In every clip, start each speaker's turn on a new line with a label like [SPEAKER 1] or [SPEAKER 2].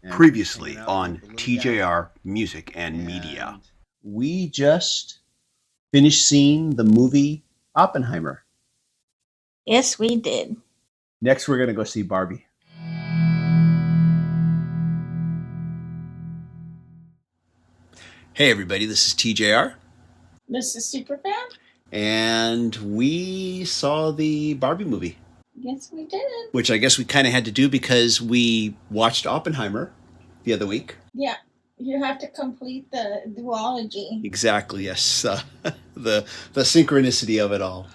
[SPEAKER 1] Previously on TJR Music and Media.
[SPEAKER 2] We just finished seeing the movie Oppenheimer.
[SPEAKER 3] Yes, we did.
[SPEAKER 2] Next, we're going to go see Barbie.
[SPEAKER 1] Hey everybody, this is TJR.
[SPEAKER 3] This is Superfan?
[SPEAKER 1] And we saw the Barbie movie.
[SPEAKER 3] Yes, we did.
[SPEAKER 1] Which I guess we kind of had to do because we watched Oppenheimer the other week.
[SPEAKER 3] Yeah, you have to complete the duology.
[SPEAKER 1] Exactly, yes. The synchronicity of it all.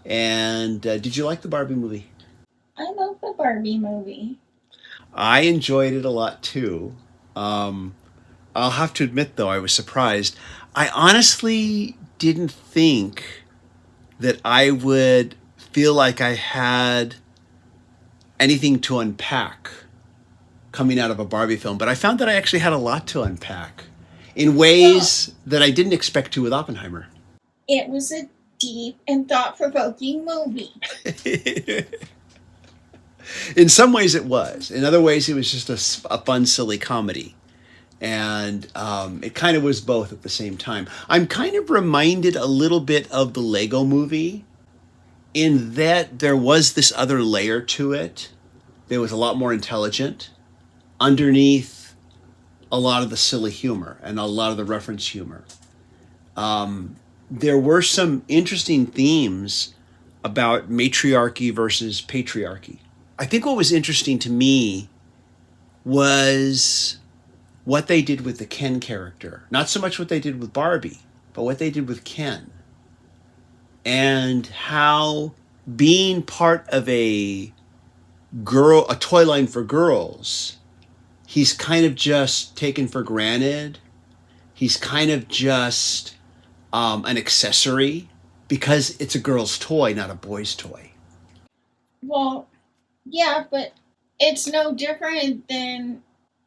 [SPEAKER 1] And did you like the Barbie movie?
[SPEAKER 3] I love the Barbie movie.
[SPEAKER 1] I enjoyed it a lot too. I'll have to admit though, I was surprised. I honestly didn't think that I would feel like I had anything to unpack coming out of a Barbie film, but I found that I actually had a lot to unpack in ways that I didn't expect to with Oppenheimer.
[SPEAKER 3] It was a deep and thought-provoking movie.
[SPEAKER 1] In some ways it was. In other ways it was just a fun, silly comedy. And it kind of was both at the same time. I'm kind of reminded a little bit of the Lego movie in that there was this other layer to it. That was a lot more intelligent underneath a lot of the silly humor and a lot of the reference humor. There were some interesting themes about matriarchy versus patriarchy. I think what was interesting to me was what they did with the Ken character. Not so much what they did with Barbie, but what they did with Ken. And how being part of a toy line for girls, he's kind of just taken for granted. He's kind of just an accessory because it's a girl's toy, not a boy's toy.
[SPEAKER 3] Well, yeah, but it's no different than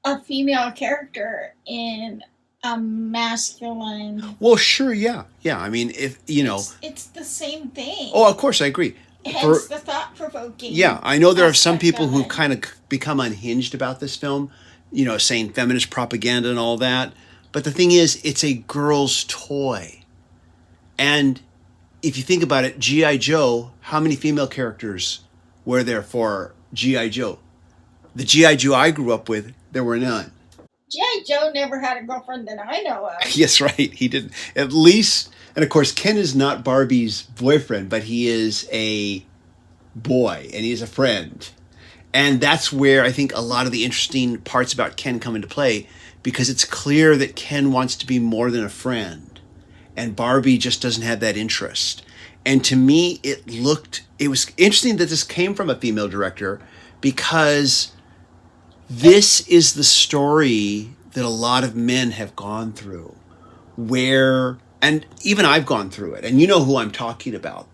[SPEAKER 3] a female character in a masculine.
[SPEAKER 1] Well, sure, yeah. I mean, if you know,
[SPEAKER 3] it's the same thing.
[SPEAKER 1] Oh, of course, I agree.
[SPEAKER 3] Hence the thought-provoking.
[SPEAKER 1] Yeah, I know there are some people who kind of become unhinged about this film, saying feminist propaganda and all that. But the thing is, it's a girl's toy. And if you think about it, G.I. Joe, how many female characters were there for G.I. Joe? The G.I. Joe I grew up with, there were none.
[SPEAKER 3] G.I. Joe never had a girlfriend that I know of.
[SPEAKER 1] Yes, right. He didn't. At least, and of course, Ken is not Barbie's boyfriend, but he is a boy and he's a friend. And that's where I think a lot of the interesting parts about Ken come into play, because it's clear that Ken wants to be more than a friend. And Barbie just doesn't have that interest. And to me, it was interesting that this came from a female director, because this is the story that a lot of men have gone through, and even I've gone through it, and you know who I'm talking about.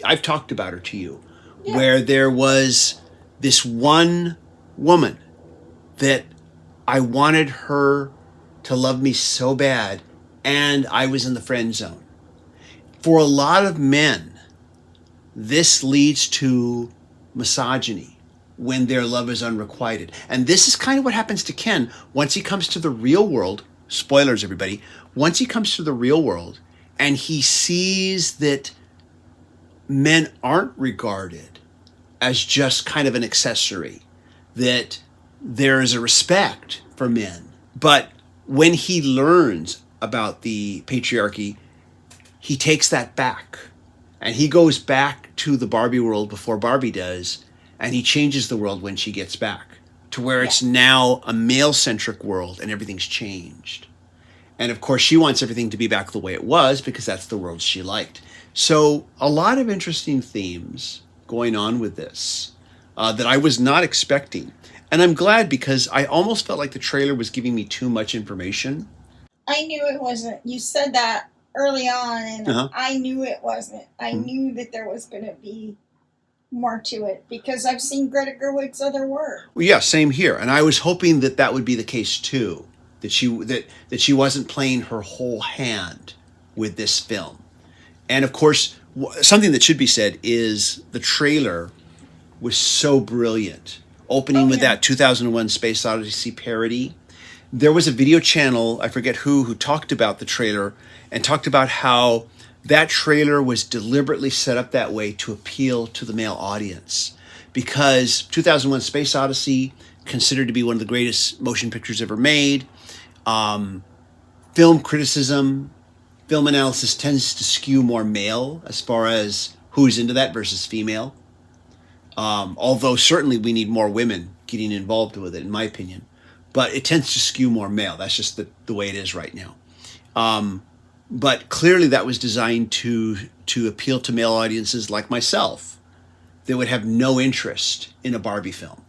[SPEAKER 1] I've talked about her to you, yeah. Where there was this one woman that I wanted her to love me so bad, and I was in the friend zone. For a lot of men, this leads to misogyny when their love is unrequited. And this is kind of what happens to Ken once he comes to the real world. Spoilers, everybody. Once he comes to the real world and he sees that men aren't regarded as just kind of an accessory, that there is a respect for men. But when he learns about the patriarchy, he takes that back. And he goes back to the Barbie world before Barbie does, and he changes the world when she gets back to where it's now a male-centric world and everything's changed. And of course, she wants everything to be back the way it was because that's the world she liked. So a lot of interesting themes going on with this that I was not expecting. And I'm glad, because I almost felt like the trailer was giving me too much information.
[SPEAKER 3] I knew it wasn't. You said that early on, and I knew it wasn't. I knew that there was going to be more to it because I've seen Greta Gerwig's other work.
[SPEAKER 1] Well, yeah, same here. And I was hoping that would be the case too, that she wasn't playing her whole hand with this film. And of course, something that should be said is the trailer was so brilliant opening with that 2001 Space Odyssey parody. There was a video channel, I forget who talked about the trailer and talked about how that trailer was deliberately set up that way to appeal to the male audience. Because 2001 Space Odyssey, considered to be one of the greatest motion pictures ever made, film criticism, film analysis tends to skew more male as far as who's into that versus female. Although certainly we need more women getting involved with it, in my opinion. But it tends to skew more male. That's just the way it is right now. But clearly that was designed to appeal to male audiences like myself that would have no interest in a Barbie film.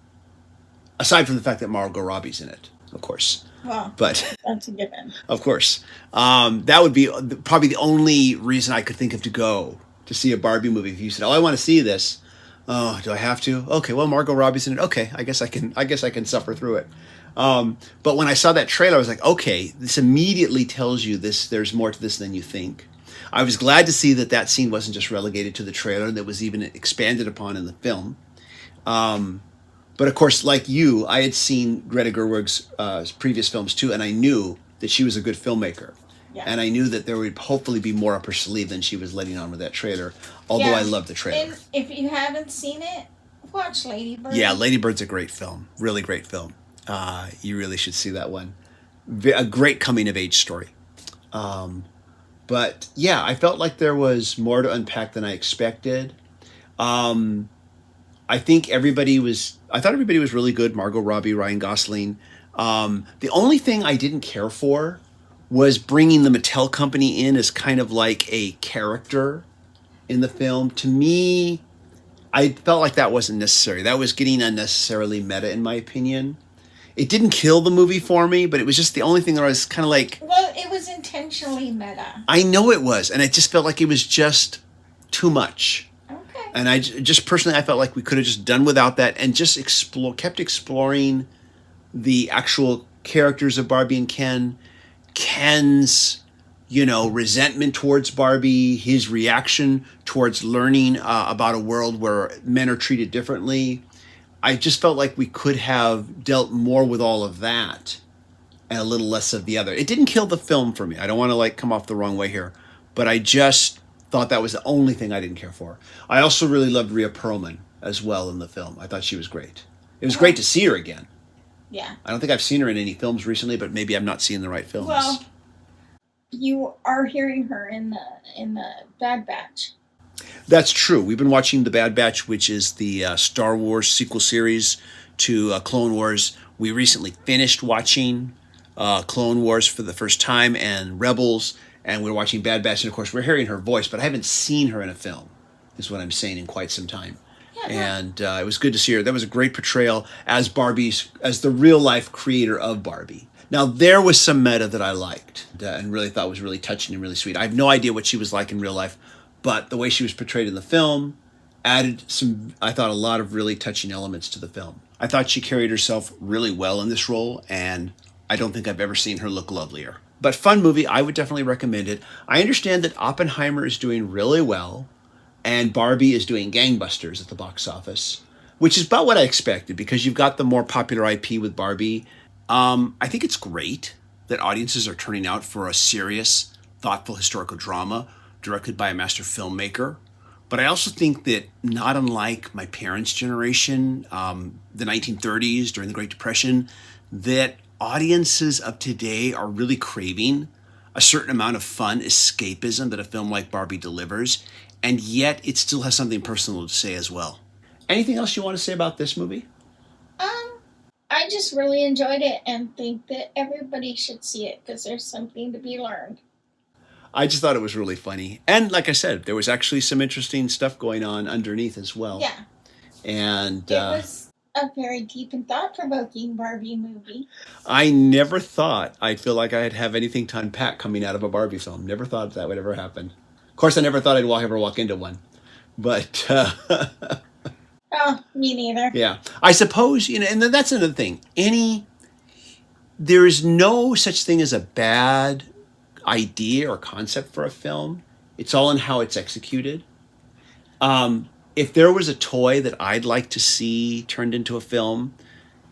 [SPEAKER 1] Aside from the fact that Margot Robbie's in it, of course.
[SPEAKER 3] Well,
[SPEAKER 1] but
[SPEAKER 3] that's a given.
[SPEAKER 1] Of course. That would be probably the only reason I could think of to go to see a Barbie movie. If you said, "Oh, I want to see this." Oh, do I have to? Okay, well, Margot Robbie's in it. Okay, I guess I can suffer through it. But when I saw that trailer, I was like, okay, this immediately tells you there's more to this than you think. I was glad to see that scene wasn't just relegated to the trailer, that was even expanded upon in the film. But of course, like you, I had seen Greta Gerwig's previous films too, and I knew that she was a good filmmaker. Yeah. And I knew that there would hopefully be more up her sleeve than she was letting on with that trailer, although I love the trailer.
[SPEAKER 3] And if you haven't seen it, watch Lady Bird.
[SPEAKER 1] Yeah, Lady Bird's a great film. Really great film. You really should see that one. A great coming-of-age story. But yeah, I felt like there was more to unpack than I expected. I thought everybody was really good. Margot Robbie, Ryan Gosling. The only thing I didn't care for was bringing the Mattel company in as kind of like a character in the film. To me, I felt like that wasn't necessary. That was getting unnecessarily meta, in my opinion. It didn't kill the movie for me, but it was just the only thing that I was kind of like...
[SPEAKER 3] Well, it was intentionally meta.
[SPEAKER 1] I know it was, and it just felt like it was just too much.
[SPEAKER 3] Okay.
[SPEAKER 1] And I felt like we could have just done without that and just kept exploring the actual characters of Barbie and Ken. Ken's, resentment towards Barbie, his reaction towards learning about a world where men are treated differently. I just felt like we could have dealt more with all of that and a little less of the other. It didn't kill the film for me. I don't want to come off the wrong way here, but I just thought that was the only thing I didn't care for. I also really loved Rhea Perlman as well in the film. I thought she was great. It was great to see her again.
[SPEAKER 3] Yeah.
[SPEAKER 1] I don't think I've seen her in any films recently, but maybe I'm not seeing the right films.
[SPEAKER 3] Well, you are hearing her in the Bad Batch.
[SPEAKER 1] That's true. We've been watching The Bad Batch, which is the Star Wars sequel series to Clone Wars. We recently finished watching Clone Wars for the first time and Rebels, and we're watching Bad Batch, and of course we're hearing her voice, but I haven't seen her in a film, is what I'm saying, in quite some time. And it was good to see her. That was a great portrayal as the real life creator of Barbie. Now, there was some meta that I liked and really thought was really touching and really sweet. I have no idea what she was like in real life, but the way she was portrayed in the film added a lot of really touching elements to the film. I thought she carried herself really well in this role, and I don't think I've ever seen her look lovelier. But fun movie, I would definitely recommend it. I understand that Oppenheimer is doing really well, and Barbie is doing gangbusters at the box office, which is about what I expected because you've got the more popular IP with Barbie. I think it's great that audiences are turning out for a serious, thoughtful historical drama directed by a master filmmaker. But I also think that, not unlike my parents' generation, the 1930s, during the Great Depression, that audiences of today are really craving a certain amount of fun escapism that a film like Barbie delivers, and yet it still has something personal to say as well. Anything else you want to say about this movie?
[SPEAKER 3] I just really enjoyed it and think that everybody should see it because there's something to be learned.
[SPEAKER 1] I just thought it was really funny. And like I said, there was actually some interesting stuff going on underneath as well.
[SPEAKER 3] Yeah.
[SPEAKER 1] And
[SPEAKER 3] it was a very deep and thought-provoking Barbie movie.
[SPEAKER 1] I never thought I'd feel like I'd have anything to unpack coming out of a Barbie film. Never thought that would ever happen. Of course, I never thought I'd ever walk into one. But...
[SPEAKER 3] Oh, me neither.
[SPEAKER 1] Yeah. I suppose, and that's another thing. There is no such thing as a bad idea or concept for a film. It's all in how it's executed. It if there was a toy that I'd like to see turned into a film,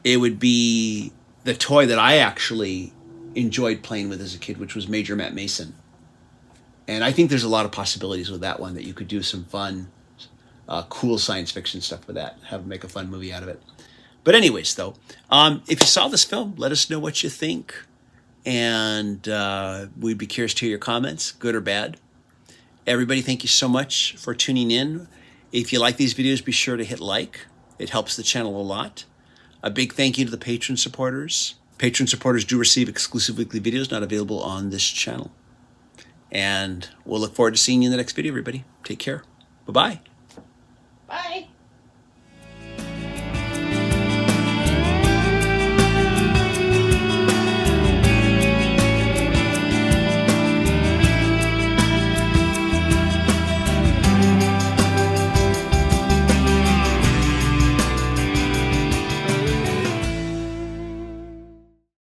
[SPEAKER 1] it would be the toy that I actually enjoyed playing with as a kid, which was Major Matt Mason. And I think there's a lot of possibilities with that one, that you could do some fun, cool science fiction stuff with that, make a fun movie out of it. But anyways, though, if you saw this film, let us know what you think. And we'd be curious to hear your comments, good or bad. Everybody, thank you so much for tuning in. If you like these videos, be sure to hit like. It helps the channel a lot. A big thank you to the Patreon supporters. Patreon supporters do receive exclusive weekly videos not available on this channel. And we'll look forward to seeing you in the next video, everybody. Take care. Bye-bye.
[SPEAKER 3] Bye.